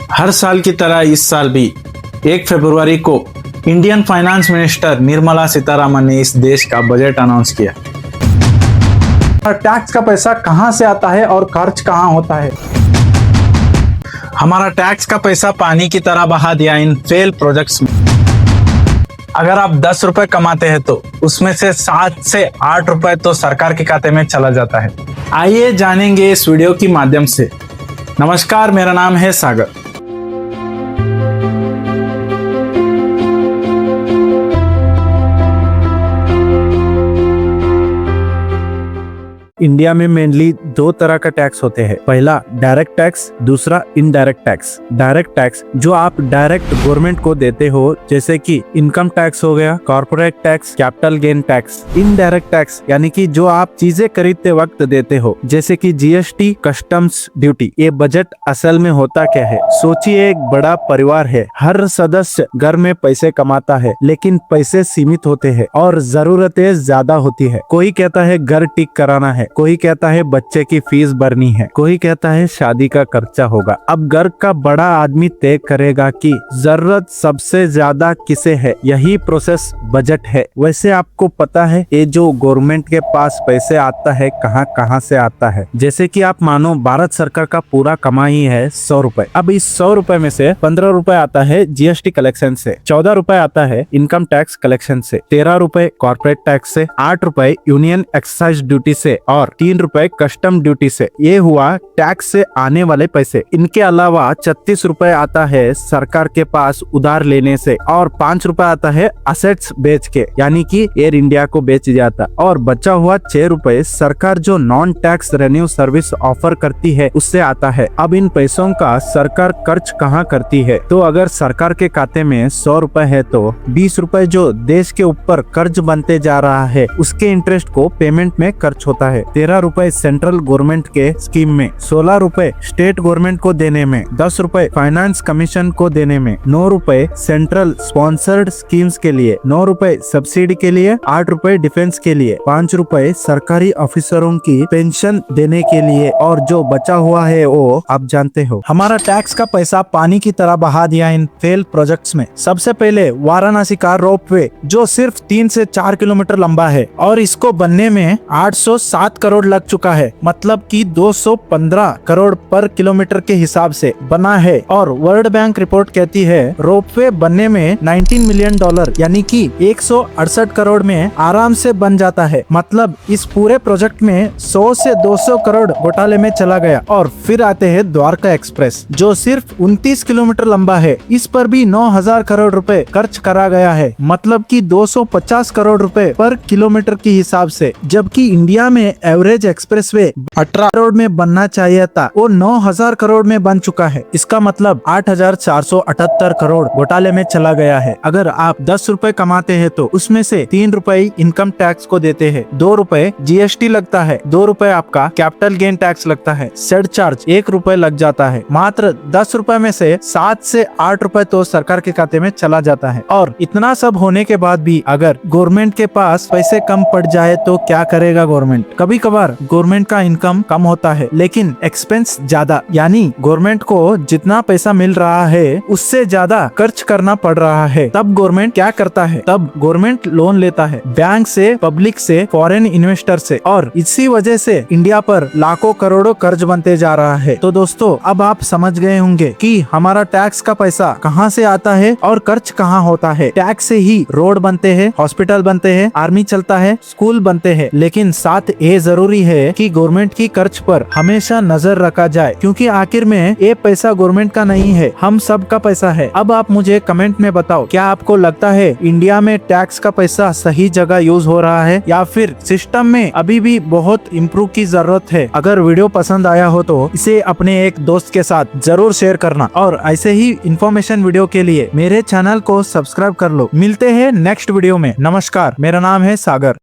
हर साल की तरह इस साल भी 1 फरवरी को Indian finance minister Nirmala Sitharaman ने इस देश का बजट अनाउंस किया। टैक्स का पैसा कहां से आता है और खर्च कहां होता है? हमारा टैक्स का पैसा पानी की तरह बहा दिया इन फेल प्रोजेक्ट्स में। अगर आप 10 रुपए कमाते हैं तो उसमें से 7 से 8 रुपए तो सरकार के खाते में चला जाता है। आइए जानेंगे इस वीडियो के माध्यम से। नमस्कार, मेरा नाम है सागर। इंडिया में मेनली 2 तरह का टैक्स होते हैं। पहला डायरेक्ट टैक्स, दूसरा इनडायरेक्ट टैक्स। डायरेक्ट टैक्स जो आप डायरेक्ट गवर्नमेंट को देते हो, जैसे कि इनकम टैक्स हो गया, corporate tax, capital gain tax. Indirect tax यानी कि जो आप चीजें खरीदते वक्त देते हो, जैसे कि जीएसटी, कस्टम्स ड्यूटी। ये बजट असल में होता क्या है? सोचिए, एक बड़ा परिवार है, हर सदस्य घर में पैसे कमाता है, लेकिन पैसे सीमित होते हैं और जरूरतें ज्यादा होती है। कोई कहता है घर ठीक कराना है, कोई कहता है बच्चे की फीस भरनी है, कोई कहता है शादी का खर्चा होगा। अब घर का बड़ा आदमी तय करेगा कि जरूरत सबसे ज्यादा किसे है। यही प्रोसेस बजट है। वैसे आपको पता है ये जो गवर्नमेंट के पास पैसे आता है कहाँ से आता है? जैसे कि आप मानो भारत सरकार का पूरा कमाई है 100 रुपए। अब इस 100 रुपए में से 15 रुपए आता है जीएसटी कलेक्शन से, 14 रुपए आता है इनकम टैक्स कलेक्शन से, 13 रुपए कॉर्पोरेट टैक्स से, 8 रुपए यूनियन एक्साइज ड्यूटी से और 3 रुपए कस्टम ड्यूटी से। ये हुआ टैक्स से आने वाले पैसे। इनके अलावा 36 रुपए आता है सरकार के पास उधार लेने से और 5 रुपए आता है असेट्स बेच के, यानी कि एयर इंडिया को बेच जाता। और बचा हुआ 6 रुपए सरकार जो non tax revenue service offer करती है उससे आता है। अब इन पैसों का सरकार खर्च कहाँ करती है? तो अगर सरकार के खाते में 100 रुपए है तो 20 रुपए जो देश के ऊपर कर्ज बनते जा रहा है उसके इंटरेस्ट को पेमेंट में खर्च होता है। 13 रुपए सेंट्रल गवर्नमेंट के स्कीम में, 16 रुपए स्टेट गवर्नमेंट को देने में, 10 रुपए फाइनेंस कमीशन को देने में, 9 रुपए सेंट्रल स्पॉन्सर्ड स्कीम्स के लिए, 9 रुपए सब्सिडी के लिए, 8 रुपए डिफेंस के लिए, 5 रुपए सरकारी ऑफिसरों की पेंशन देने के लिए और जो बचा हुआ है वो आप जानते हो। हमारा टैक्स का पैसा पानी की तरह बहा दिया इन फेल प्रोजेक्ट्स में। सबसे पहले वाराणसी का रोपवे जो सिर्फ 3 से 4 किलोमीटर लंबा है और इसको बनने में 807 करोड़ लग चुका है, मतलब कि 215 करोड़ पर किलोमीटर के हिसाब से बना है। और वर्ल्ड बैंक रिपोर्ट कहती है रोपवे बनने में $19 मिलियन यानी कि 168 करोड़ में आराम से बन जाता है। मतलब इस पूरे प्रोजेक्ट में 100 से 200 करोड़ घोटाले में चला गया। और फिर आते हैं द्वारका एक्सप्रेस जो सिर्फ 29 किलोमीटर लंबा है, इस पर भी 9,000 करोड़ रुपए खर्च करा गया है, मतलब कि 250 करोड़ रुपए पर किलोमीटर के हिसाब से। जबकि इंडिया में एवरेज एक्सप्रेसवे 18 करोड़ में बनना चाहिए था, वो 9,000 करोड़ में बन चुका है। इसका मतलब 8,478 करोड़ घोटाले में चला गया है। अगर आप 10 रुपए कमाते हैं तो उसमें से 3 रुपए इनकम टैक्स को देते हैं, 2 रुपए जीएसटी लगता है, 2 रुपए आपका कैपिटल गेन टैक्स लगता है, सेड चार्ज 1 रुपए लग जाता है। मात्र 10 रुपए में से 7 से 8 रुपए तो सरकार के खाते में चला जाता है। और इतना सब होने के बाद भी अगर गवर्नमेंट के पास पैसे कम पड़ जाए तो क्या करेगा गवर्नमेंट? कभी कभार गवर्नमेंट का इनकम कम होता है लेकिन एक्सपेंस ज्यादा, यानी गवर्नमेंट को जितना पैसा मिल रहा है उससे ज्यादा खर्च करना पड़ रहा है। तब गवर्नमेंट क्या करता है? तब गवर्नमेंट लोन लेता है बैंक से, पब्लिक से, फॉरेन इन्वेस्टर से, और इसी वजह से इंडिया पर लाखों करोड़ों कर्ज बनते जा रहा है। तो दोस्तों, अब आप समझ गए होंगे कि हमारा टैक्स का पैसा कहाँ से आता है और खर्च कहाँ होता है। टैक्स से ही रोड बनते हैं, हॉस्पिटल बनते हैं, आर्मी चलता है, स्कूल बनते हैं। लेकिन साथ ये जरूरी है कि गवर्नमेंट की खर्च पर हमेशा नजर रखा जाए, क्योंकि आखिर में ये पैसा गवर्नमेंट का नहीं है, हम सब का पैसा है। अब आप मुझे कमेंट में बताओ, क्या आपको लगता है इंडिया में टैक्स का पैसा सही जगह यूज हो रहा है या फिर सिस्टम में अभी भी बहुत इम्प्रूव की जरूरत है? अगर वीडियो पसंद आया हो तो इसे अपने एक दोस्त के साथ जरूर शेयर करना और ऐसे ही इंफॉर्मेशन वीडियो के लिए मेरे चैनल को सब्सक्राइब कर लो। मिलते हैं नेक्स्ट वीडियो में। नमस्कार, मेरा नाम है सागर।